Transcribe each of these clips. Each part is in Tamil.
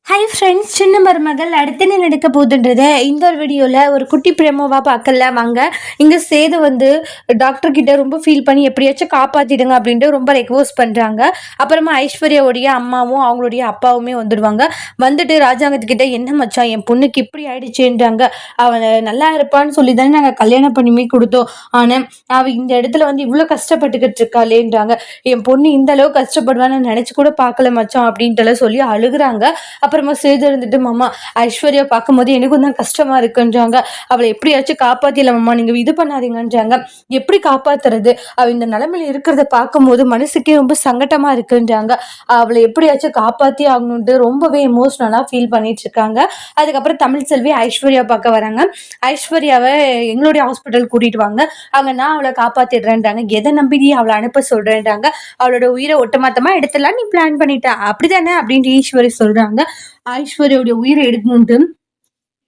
ஹாய் ஃப்ரெண்ட்ஸ், சின்ன மருமகள் அடுத்து என்ன நடக்க போகுதுன்றத இந்த ஒரு வீடியோவில் ஒரு குட்டி பிரேமோவாக பார்க்கலாம் வாங்க. இங்கே சேது டாக்டர் கிட்ட ரொம்ப ஃபீல் பண்ணி எப்படியாச்சும் காப்பாற்றிடுங்க அப்படின்ட்டு ரொம்ப ரெக்வஸ்ட் பண்ணுறாங்க. அப்புறமா ஐஸ்வர்யாவுடைய அம்மாவும் அவங்களுடைய அப்பாவுமே வந்துடுவாங்க. வந்துட்டு ராஜாங்கத்துக்கிட்ட என்ன மச்சான் என் பொண்ணுக்கு இப்படி ஆயிடுச்சுன்றாங்க. அவன் நல்லா இருப்பான்னு சொல்லி தானே நாங்கள் கல்யாணம் பண்ணியுமே கொடுத்தோம். ஆனால் அவள் இந்த இடத்துல இவ்வளோ கஷ்டப்பட்டுக்கிட்டு இருக்காளேன்றாங்க. என் பொண்ணு இந்த அளவு கஷ்டப்படுவான்னு நினச்சி கூட பார்க்கல மச்சான் அப்படின்ட்டுலாம் சொல்லி அழுகுறாங்க. அப்புறமா சேது இருந்துட்டு மாமா ஐஸ்வர்யா பார்க்கும்போது எனக்கும் தான் கஷ்டமா இருக்குன்றாங்க. அவளை எப்படியாச்சும் காப்பாத்தில மாமா, நீங்க இது பண்ணாதீங்கன்றாங்க. எப்படி காப்பாத்துறது, அவ இந்த நிலைமையில இருக்கிறத பார்க்கும்போது மனசுக்கே ரொம்ப சங்கட்டமா இருக்குன்றாங்க. அவளை எப்படியாச்சும் காப்பாத்தி ஆகணும்ட்டு ரொம்பவே எமோஷனலா ஃபீல் பண்ணிட்டு இருக்காங்க. அதுக்கப்புறம் தமிழ் செல்வி ஐஸ்வர்யா பார்க்க வராங்க. ஐஸ்வர்யாவை எங்களுடைய ஹாஸ்பிட்டல் கூட்டிட்டு வாங்க, அங்க நான் அவளை காப்பாத்திடுறேன்றாங்க. எதை நம்பி நீ அவளை அனுப்ப சொல்றேன்றாங்க. அவளோட உயிரை ஒட்டுமொத்தமா எடுத்துலாம் நீ பிளான் பண்ணிட்ட அப்படிதானே அப்படின்ட்டு ஈஸ்வரி சொல்றாங்க. ஐஸ்வர்யோட உயிரை எடுக்கணும்ட்டு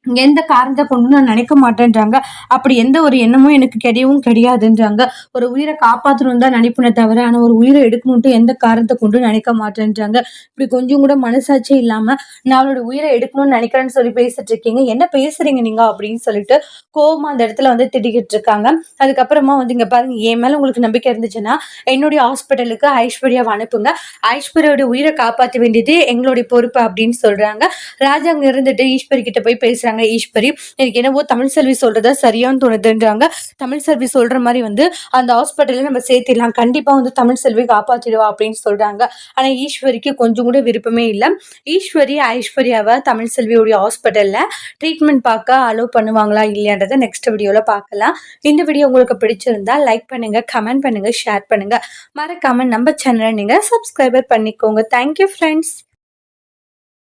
எந்த காரணத்தை கொண்டு நான் நினைக்க மாட்டேன்றாங்க. அப்படி எந்த ஒரு எண்ணமும் எனக்கு கிடையவும் கிடையாதுன்றாங்க. ஒரு உயிரை காப்பாற்றணும் தான் நினைப்புனே தவிர ஆனால் ஒரு உயிரை எடுக்கணும்ட்டு எந்த காரணத்தை கொண்டு நினைக்க மாட்டேன்றாங்க. இப்படி கொஞ்சம் கூட மனசாட்சி இல்லாம நான் அவளோட உயிரை எடுக்கணும்னு நினைக்கிறேன்னு சொல்லி பேசிட்டு இருக்கீங்க, என்ன பேசுறீங்க நீங்க அப்படின்னு சொல்லிட்டு கோவமா அந்த இடத்துல திட்டிக்கிட்டு இருக்காங்க. அதுக்கப்புறமா இங்க பாருங்க, என் மேல உங்களுக்கு நம்பிக்கை இருந்துச்சுன்னா என்னுடைய ஹாஸ்பிட்டலுக்கு ஐஸ்வர்யாவை அனுப்புங்க. ஐஸ்வர்யோட உயிரை காப்பாற்ற வேண்டியது எங்களுடைய பொறுப்பு அப்படின்னு சொல்றாங்க. ராஜா அங்க இருந்துட்டு ஈஸ்வரி கிட்ட போய் பேசுறாங்க. ஈஸ்வரி, எனக்கு என்னவோ தமிழ் செல்வி சொல்றதா சரியான்னு தோணுதுன்றாங்க. தமிழ் செல்வி சொல்ற மாதிரி அந்த ஹாஸ்பிட்டல்ல நம்ம சேர்த்திடலாம், கண்டிப்பா தமிழ் செல்வி காப்பாற்றிடுவா அப்படின்னு சொல்றாங்க. ஆனா ஈஸ்வரிக்கு கொஞ்சம் கூட விருப்பமே இல்லை. ஈஸ்வரி ஐஸ்வர்யாவை தமிழ் செல்வியோடைய ஹாஸ்பிட்டல்ல ட்ரீட்மெண்ட் பார்க்க அலோவ் பண்ணுவாங்களா இல்லையான்றதை நெக்ஸ்ட் வீடியோல பார்க்கலாம். இந்த வீடியோ உங்களுக்கு பிடிச்சிருந்தா லைக் பண்ணுங்க, கமெண்ட் பண்ணுங்க, ஷேர் பண்ணுங்க. மறக்காம நம்ம சேனலை நீங்க சப்ஸ்கிரைபர் பண்ணிக்கோங்க. Thank you friends.